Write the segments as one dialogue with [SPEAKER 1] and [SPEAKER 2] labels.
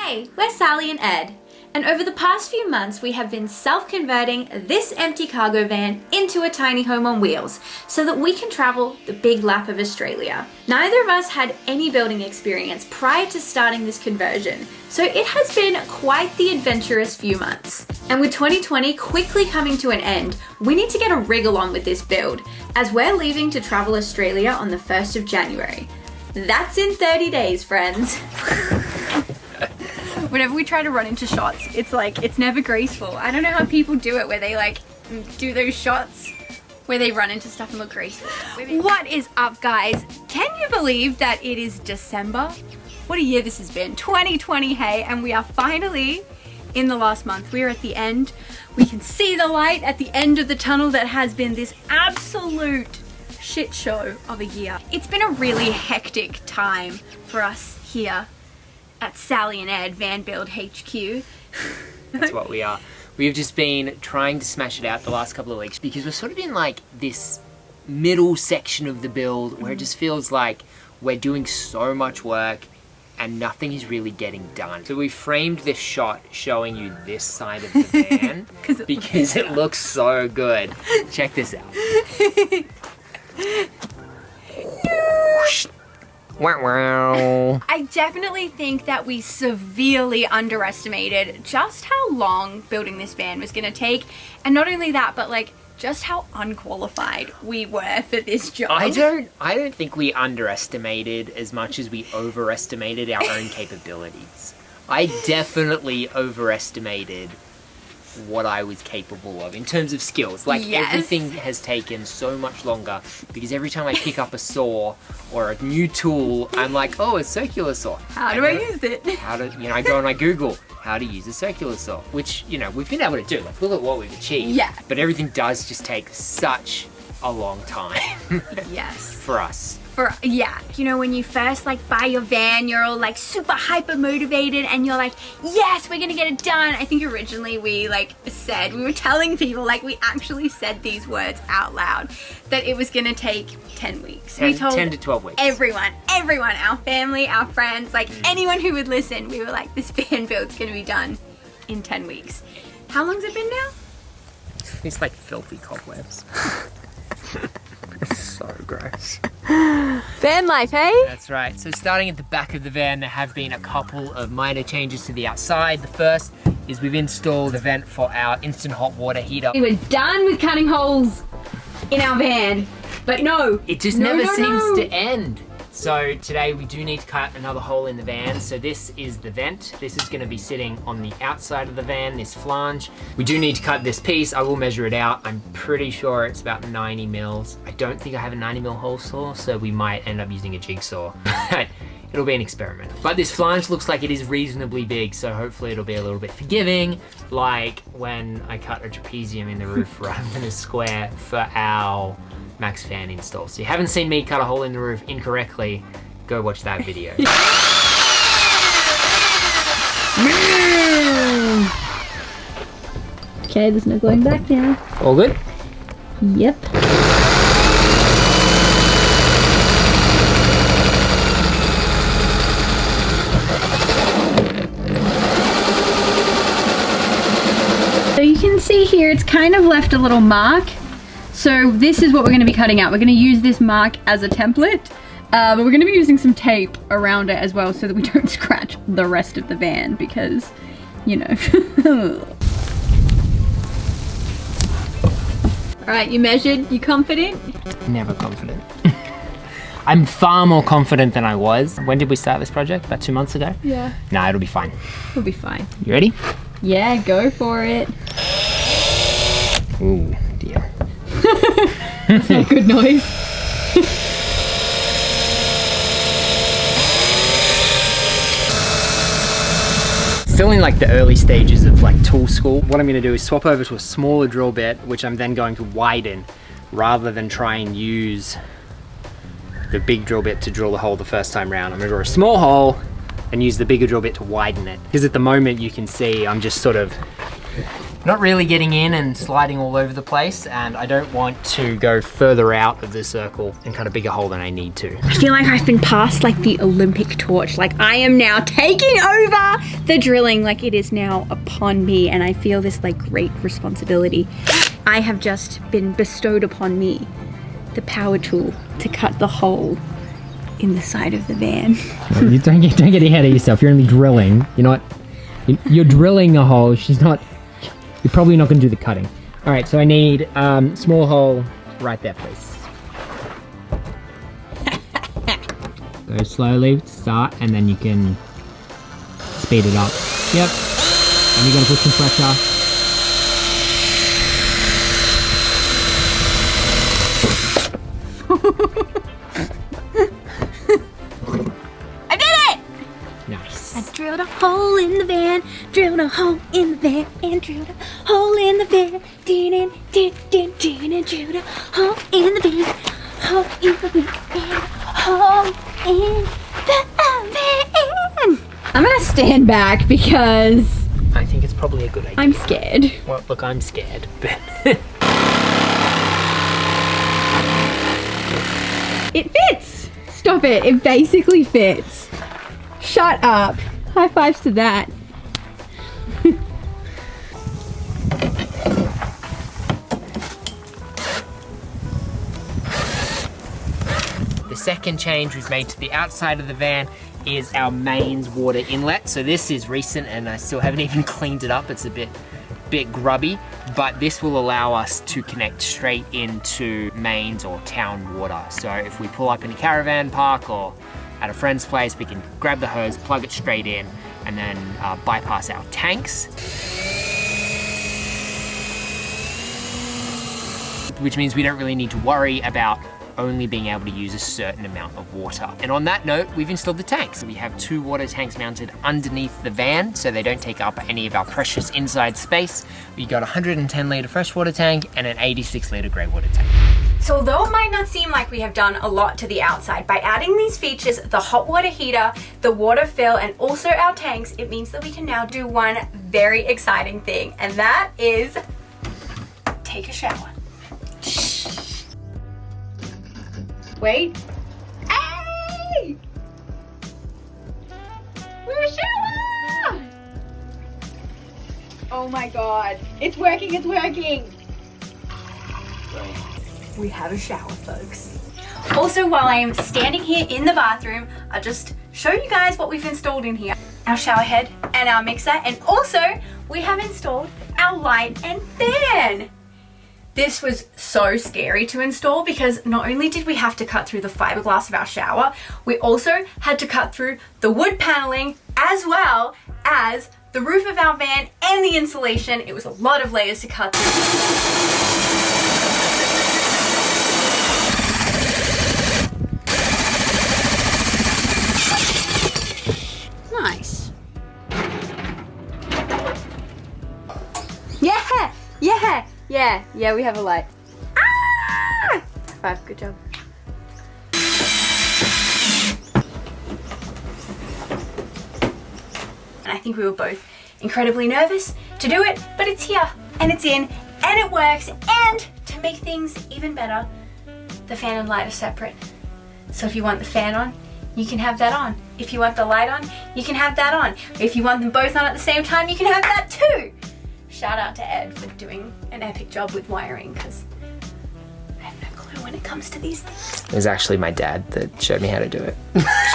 [SPEAKER 1] Hey, we're Sally and Ed, and over the past few months we have been self-converting this empty cargo van into a tiny home on wheels so that we can travel the big lap of Australia. Neither of us had any building experience prior to starting this conversion, so it has been quite the adventurous few months. And with 2020 quickly coming to an end, we need to get a wriggle on with this build, as we're leaving to travel Australia on the 1st of January. That's in 30 days, friends.
[SPEAKER 2] Whenever we try to run into shots, it's like, it's never graceful. I don't know how people do it where they like do those shots where they run into stuff and look graceful. What is up, guys? Can you believe that it is December? What a year this has been. 2020, hey, and we are finally in the last month. We're at the end. We can see the light at the end of the tunnel that has been this absolute shit show of a year. It's been a really hectic time for us here at Sally and Ed Van Build HQ.
[SPEAKER 3] That's what we are. We've just been trying to smash it out the last couple of weeks because we're sort of in like this middle section of the build where it just feels like we're doing so much work and nothing is really getting done. So we framed this shot showing you this side of the van because it looks so good. Check this out. Wow.
[SPEAKER 2] I definitely think that we severely underestimated just how long building this van was gonna take, and not only that, but like just how unqualified we were for this job.
[SPEAKER 3] I don't think we underestimated as much as we overestimated our own capabilities. I definitely overestimated what I was capable of in terms of skills. Like, yes. Everything has taken so much longer because every time I pick up a saw or a new tool, I'm like, oh, a circular saw.
[SPEAKER 2] How do I use it?
[SPEAKER 3] I go and I Google how to use a circular saw, which, we've been able to do. Like, look at what we've achieved. Yeah. But everything does just take such a long time.
[SPEAKER 2] Yes.
[SPEAKER 3] For us.
[SPEAKER 2] When you first like buy your van, you're all like super hyper motivated and you're like, yes, we're gonna get it done. I think originally we were telling people, like we actually said these words out loud, that it was gonna take 10 weeks. We told
[SPEAKER 3] 10 to 12 weeks.
[SPEAKER 2] Everyone, our family, our friends, anyone who would listen, we were like, this van build's gonna be done in 10 weeks. How long's it been now?
[SPEAKER 3] It's like filthy cobwebs. It's so gross.
[SPEAKER 2] Van life, hey?
[SPEAKER 3] That's right. So starting at the back of the van, there have been a couple of minor changes to the outside. The first is we've installed a vent for our instant hot water heater.
[SPEAKER 2] We were done with cutting holes in our van, but no.
[SPEAKER 3] It just never seems to end. So today we do need to cut another hole in the van. So this is the vent. This is going to be sitting on the outside of the van, this flange. We do need to cut this piece. I will measure it out. I'm pretty sure it's about 90 mils. I don't think I have a 90 mil hole saw, so we might end up using a jigsaw. It'll be an experiment. But this flange looks like it is reasonably big, so hopefully it'll be a little bit forgiving, like when I cut a trapezium in the roof rather than a square for our Maxx fan install. So you haven't seen me cut a hole in the roof incorrectly, go watch that video.
[SPEAKER 2] Okay, there's no going back now.
[SPEAKER 3] All good?
[SPEAKER 2] Yep. So you can see here, it's kind of left a little mark. So this is what we're going to be cutting out. We're going to use this mark as a template, but we're going to be using some tape around it as well so that we don't scratch the rest of the van because, All right, you measured, you confident?
[SPEAKER 3] Never confident. I'm far more confident than I was. When did we start this project? About 2 months ago?
[SPEAKER 2] Yeah.
[SPEAKER 3] Nah, it'll be fine.
[SPEAKER 2] It'll be fine.
[SPEAKER 3] You ready?
[SPEAKER 2] Yeah, go for it.
[SPEAKER 3] Ooh, dear.
[SPEAKER 2] That's not a good noise.
[SPEAKER 3] Still in the early stages of tool school. What I'm going to do is swap over to a smaller drill bit, which I'm then going to widen rather than try and use the big drill bit to drill the hole the first time round. I'm going to draw a small hole and use the bigger drill bit to widen it. Because at the moment you can see I'm just sort of not really getting in and sliding all over the place, and I don't want to go further out of the circle and cut a bigger hole than I need to.
[SPEAKER 2] I feel like I've been passed like the Olympic torch. Like I am now taking over the drilling. Like it is now upon me, and I feel this like great responsibility. I have just been bestowed upon me the power tool to cut the hole in the side of the van.
[SPEAKER 3] You don't get ahead of yourself. You're only drilling. You're not. You're drilling a hole. You're probably not going to do the cutting. All right, so I need small hole right there, please. Go slowly, start, and then you can speed it up. Yep. And you got to put some pressure.
[SPEAKER 2] I did it!
[SPEAKER 3] Nice.
[SPEAKER 2] I drilled a hole in the van, drilled a hole in the van, and drilled a hole in the van. Drilled a hole in the van, hole in the van, hole in the van. I'm gonna stand back because
[SPEAKER 3] I think it's probably a good idea.
[SPEAKER 2] I'm scared.
[SPEAKER 3] Well, look, I'm scared, but
[SPEAKER 2] It fits! Stop it, it basically fits. Shut up. High fives to that.
[SPEAKER 3] the second change we've made to the outside of the van is our mains water inlet. So this is recent and I still haven't even cleaned it up. It's a bit grubby, but this will allow us to connect straight into mains or town water. So if we pull up in a caravan park or at a friend's place, we can grab the hose, plug it straight in, and then bypass our tanks. Which means we don't really need to worry about only being able to use a certain amount of water. And on that note, we've installed the tanks. We have 2 water tanks mounted underneath the van so they don't take up any of our precious inside space. We got a 110 litre freshwater tank and an 86 litre grey water tank.
[SPEAKER 2] So although it might not seem like we have done a lot to the outside, by adding these features, the hot water heater, the water fill, and also our tanks, it means that we can now do one very exciting thing, and that is take a shower. Wait. Hey! We're a shower! Oh my god. It's working, it's working! We have a shower, folks. Also, while I am standing here in the bathroom, I'll just show you guys what we've installed in here. Our shower head and our mixer, and also we have installed our light and fan. This was so scary to install because not only did we have to cut through the fiberglass of our shower, we also had to cut through the wood paneling as well as the roof of our van and the insulation. It was a lot of layers to cut through. Nice. Yeah, we have a light. Ah! 5, good job. And I think we were both incredibly nervous to do it, but it's here, and it's in, and it works, and to make things even better, the fan and light are separate. So if you want the fan on, you can have that on. If you want the light on, you can have that on. If you want them both on at the same time, you can have that too. Shout out to Ed for doing an epic job with wiring, because I have no clue when it comes to these things.
[SPEAKER 3] It was actually my dad that showed me how to do it.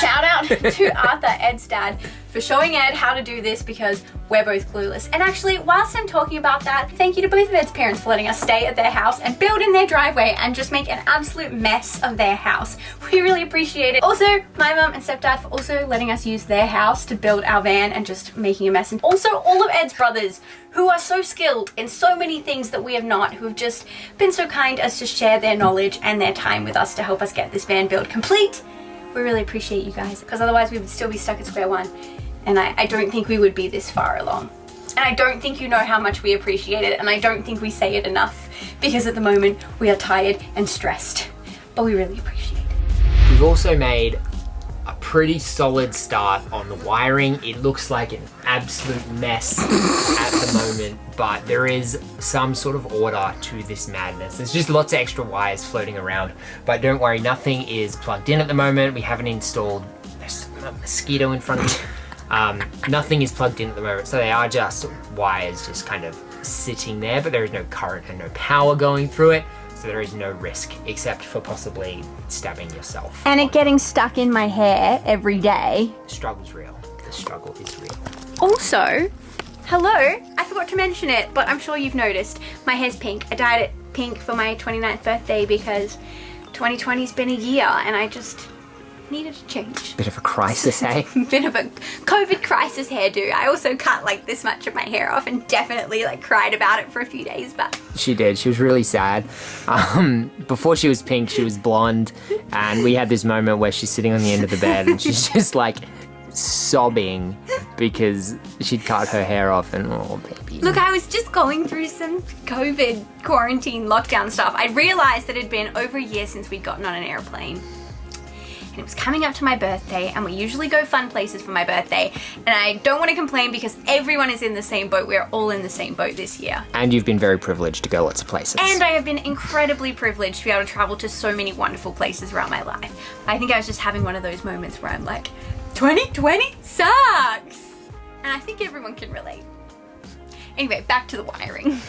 [SPEAKER 2] Shout out to Arthur, Ed's dad, for showing Ed how to do this because we're both clueless. And actually, whilst I'm talking about that, thank you to both of Ed's parents for letting us stay at their house and build in their driveway and just make an absolute mess of their house. We really appreciate it. Also, my mum and stepdad for also letting us use their house to build our van and just making a mess. And also all of Ed's brothers who are so skilled in so many things that we have not, who have just been so kind as to share their knowledge and their time with us to help us get this van build complete. We really appreciate you guys, because otherwise we would still be stuck at square one, and I don't think we would be this far along. And I don't think you know how much we appreciate it, and I don't think we say it enough, because at the moment we are tired and stressed, but we really appreciate it.
[SPEAKER 3] We've also made a pretty solid start on the wiring. It looks like an absolute mess at the moment, but there is some sort of order to this madness. There's just lots of extra wires floating around, but don't worry, nothing is plugged in at the moment. We haven't installed, there's a mosquito in front of me. Nothing is plugged in at the moment, so they are just wires just kind of sitting there, but there is no current and no power going through it. So there is no risk except for possibly stabbing yourself.
[SPEAKER 2] And it getting stuck in my hair every day.
[SPEAKER 3] The struggle's real. The struggle is real.
[SPEAKER 2] Also, hello, I forgot to mention it, but I'm sure you've noticed. My hair's pink. I dyed it pink for my 29th birthday because 2020's been a year and I just needed to change.
[SPEAKER 3] Bit of a crisis, eh?
[SPEAKER 2] Bit of a COVID crisis hairdo. I also cut like this much of my hair off and definitely like cried about it for a few days, but
[SPEAKER 3] She did. She was really sad. Before she was pink, she was blonde, and we had this moment where she's sitting on the end of the bed and she's just like sobbing because she'd cut her hair off and oh baby.
[SPEAKER 2] look, I was just going through some COVID quarantine lockdown stuff. I realized that it had been over a year since we'd gotten on an airplane. And it was coming up to my birthday, and we usually go fun places for my birthday, and I don't want to complain because everyone is in the same boat. We're all in the same boat this year.
[SPEAKER 3] And you've been very privileged to go lots of places.
[SPEAKER 2] And I have been incredibly privileged to be able to travel to so many wonderful places around my life. I think I was just having one of those moments where I'm like, 2020 sucks! And I think everyone can relate. Anyway, back to the wiring.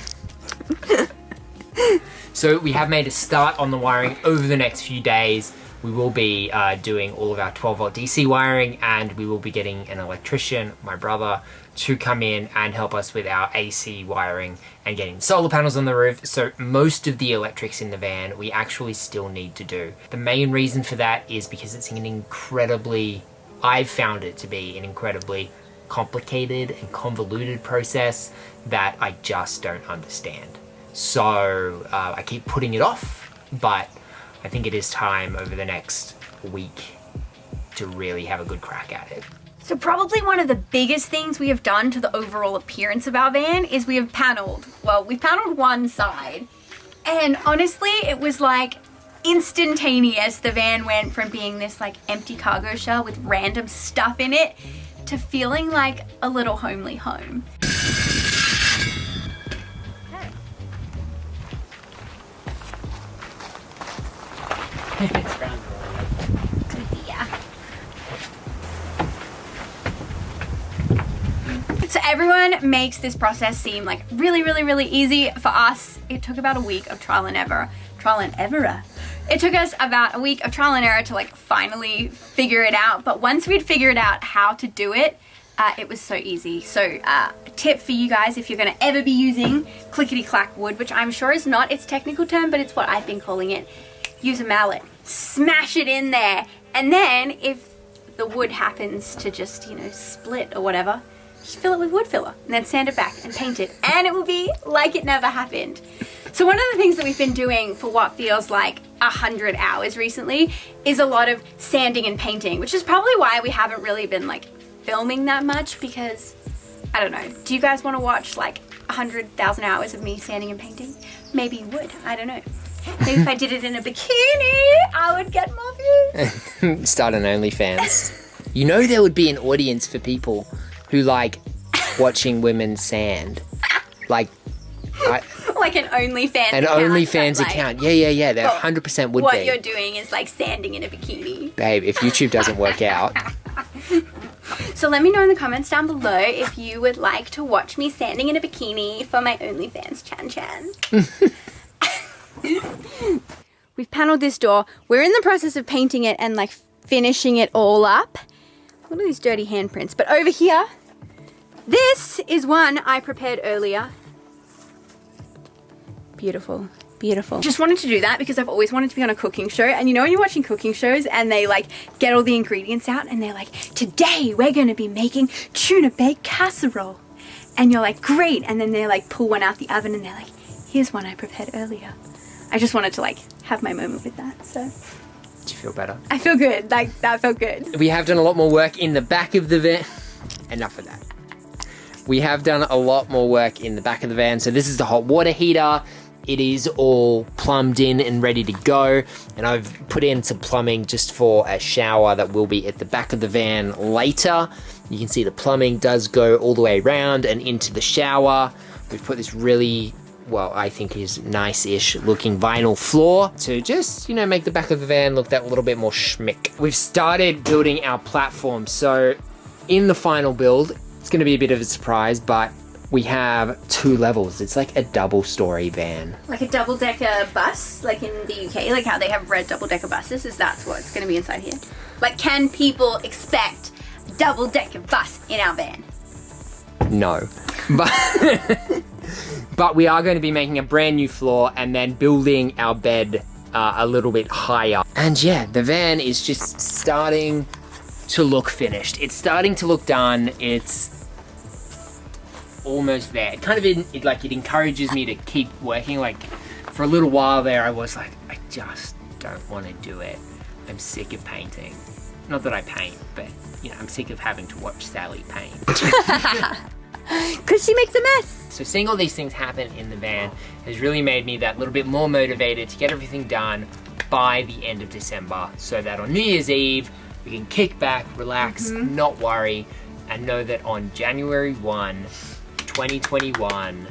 [SPEAKER 3] So we have made a start on the wiring over the next few days. We will be doing all of our 12 volt DC wiring, and we will be getting an electrician, my brother, to come in and help us with our AC wiring and getting solar panels on the roof. So most of the electrics in the van we actually still need to do. The main reason for that is because it's I've found it to be an incredibly complicated and convoluted process that I just don't understand. So I keep putting it off, but I think it is time over the next week to really have a good crack at it.
[SPEAKER 2] So probably one of the biggest things we have done to the overall appearance of our van is we have paneled. Well, we paneled one side, and honestly, it was like instantaneous. The van went from being this like empty cargo shell with random stuff in it to feeling like a little homely home. So everyone makes this process seem like really, really, really easy. For us, it took about a week of trial and error. It took us about a week of trial and error to like finally figure it out. But once we'd figured out how to do it, it was so easy. So a tip for you guys, if you're gonna ever be using clickety-clack wood, which I'm sure is not its technical term, but it's what I've been calling it, use a mallet, smash it in there, and then if the wood happens to just, you know, split or whatever, just fill it with wood filler and then sand it back and paint it, and it will be like it never happened. So one of the things that we've been doing for what feels like 100 hours recently is a lot of sanding and painting, which is probably why we haven't really been like filming that much, because I don't know, do you guys want to watch like 100,000 hours of me sanding and painting? Maybe you would, I don't know. Maybe if I did it in a bikini, I would get more views.
[SPEAKER 3] Start an OnlyFans. You know there would be an audience for people who like watching women sand. Like
[SPEAKER 2] an OnlyFans
[SPEAKER 3] an
[SPEAKER 2] account.
[SPEAKER 3] OnlyFans
[SPEAKER 2] like,
[SPEAKER 3] account. Yeah. There 100% would
[SPEAKER 2] what
[SPEAKER 3] be.
[SPEAKER 2] What you're doing is like sanding in a bikini.
[SPEAKER 3] Babe, if YouTube doesn't work out.
[SPEAKER 2] So let me know in the comments down below if you would like to watch me sanding in a bikini for my OnlyFans Chan. We've paneled this door. We're in the process of painting it and like finishing it all up. Look at these dirty handprints. But over here, this is one I prepared earlier. Beautiful, beautiful. Just wanted to do that because I've always wanted to be on a cooking show. And you know when you're watching cooking shows and they like get all the ingredients out and they're like, today we're going to be making tuna baked casserole. And you're like, great. And then they like pull one out the oven and they're like, here's one I prepared earlier. I just wanted to like have my moment with that, so.
[SPEAKER 3] Do you feel better?
[SPEAKER 2] I feel good, like that felt good.
[SPEAKER 3] We have done a lot more work in the back of the van. Enough of that. We have done a lot more work in the back of the van. So this is the hot water heater. it is all plumbed in and ready to go. And I've put in some plumbing just for a shower that will be at the back of the van later. You can see the plumbing does go all the way around and into the shower. We've put this really, well, I think is nice-ish looking vinyl floor to just, you know, make the back of the van look that little bit more schmick. We've started building our platform. So in the final build, it's gonna be a bit of a surprise, but we have 2 levels. It's like a double-story van.
[SPEAKER 2] Like a double-decker bus, like in the UK, like how they have red double-decker buses, is that's what's going to be inside here? Like, can people expect double-decker bus in our van?
[SPEAKER 3] No. But we are going to be making a brand new floor and then building our bed a little bit higher. And yeah, the van is just starting to look finished. It's starting to look done. It's almost there. It kind of it encourages me to keep working. Like for a little while there, I was like, I just don't want to do it. I'm sick of painting. Not that I paint, but you know, I'm sick of having to watch Sally paint.
[SPEAKER 2] Because she makes a mess.
[SPEAKER 3] So seeing all these things happen in the van has really made me that little bit more motivated to get everything done by the end of December, so that on New Year's Eve we can kick back, relax, not worry, and know that on January 1, 2021,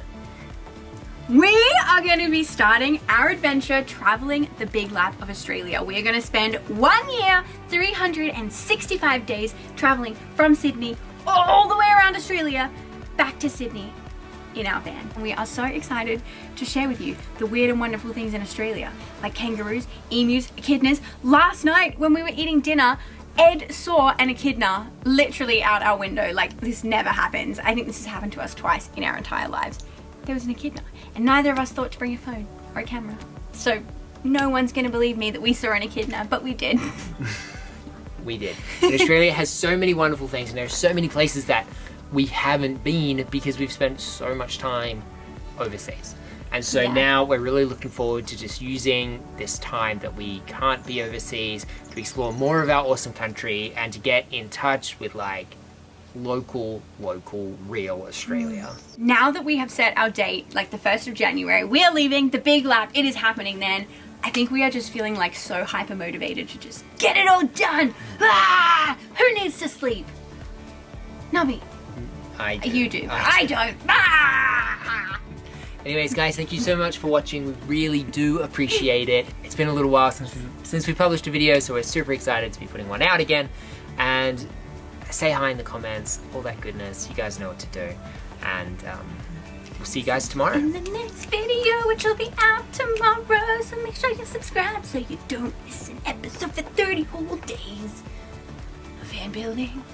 [SPEAKER 2] we are going to be starting our adventure traveling the big lap of Australia. We are going to spend 1 year, 365 days traveling from Sydney all the way around Australia back to Sydney in our van. And we are so excited to share with you the weird and wonderful things in Australia, like kangaroos, emus, echidnas. Last night when we were eating dinner, Ed saw an echidna literally out our window. Like, this never happens. I think this has happened to us twice in our entire lives. There was an echidna, and neither of us thought to bring a phone or a camera. So no one's gonna believe me that we saw an echidna, but we did.
[SPEAKER 3] we did. And Australia has so many wonderful things, and there are so many places that we haven't been because we've spent so much time overseas. And so now we're really looking forward to just using this time that we can't be overseas to explore more of our awesome country and to get in touch with like local, real Australia.
[SPEAKER 2] Now that we have set our date, like the 1st of January, we are leaving the big lap. It is happening then. I think we are just feeling like so hyper motivated to just get it all done. Ah! Who needs to sleep? Not me.
[SPEAKER 3] I do.
[SPEAKER 2] You do. I don't. Ah!
[SPEAKER 3] Anyways, guys, thank you so much for watching. We really do appreciate it. It's been a little while since we published a video, so we're super excited to be putting one out again. And say hi in the comments, all that goodness. You guys know what to do. And we'll see you guys tomorrow.
[SPEAKER 2] In the next video, which will be out tomorrow, so make sure you subscribe so you don't miss an episode for 30 whole days of van building.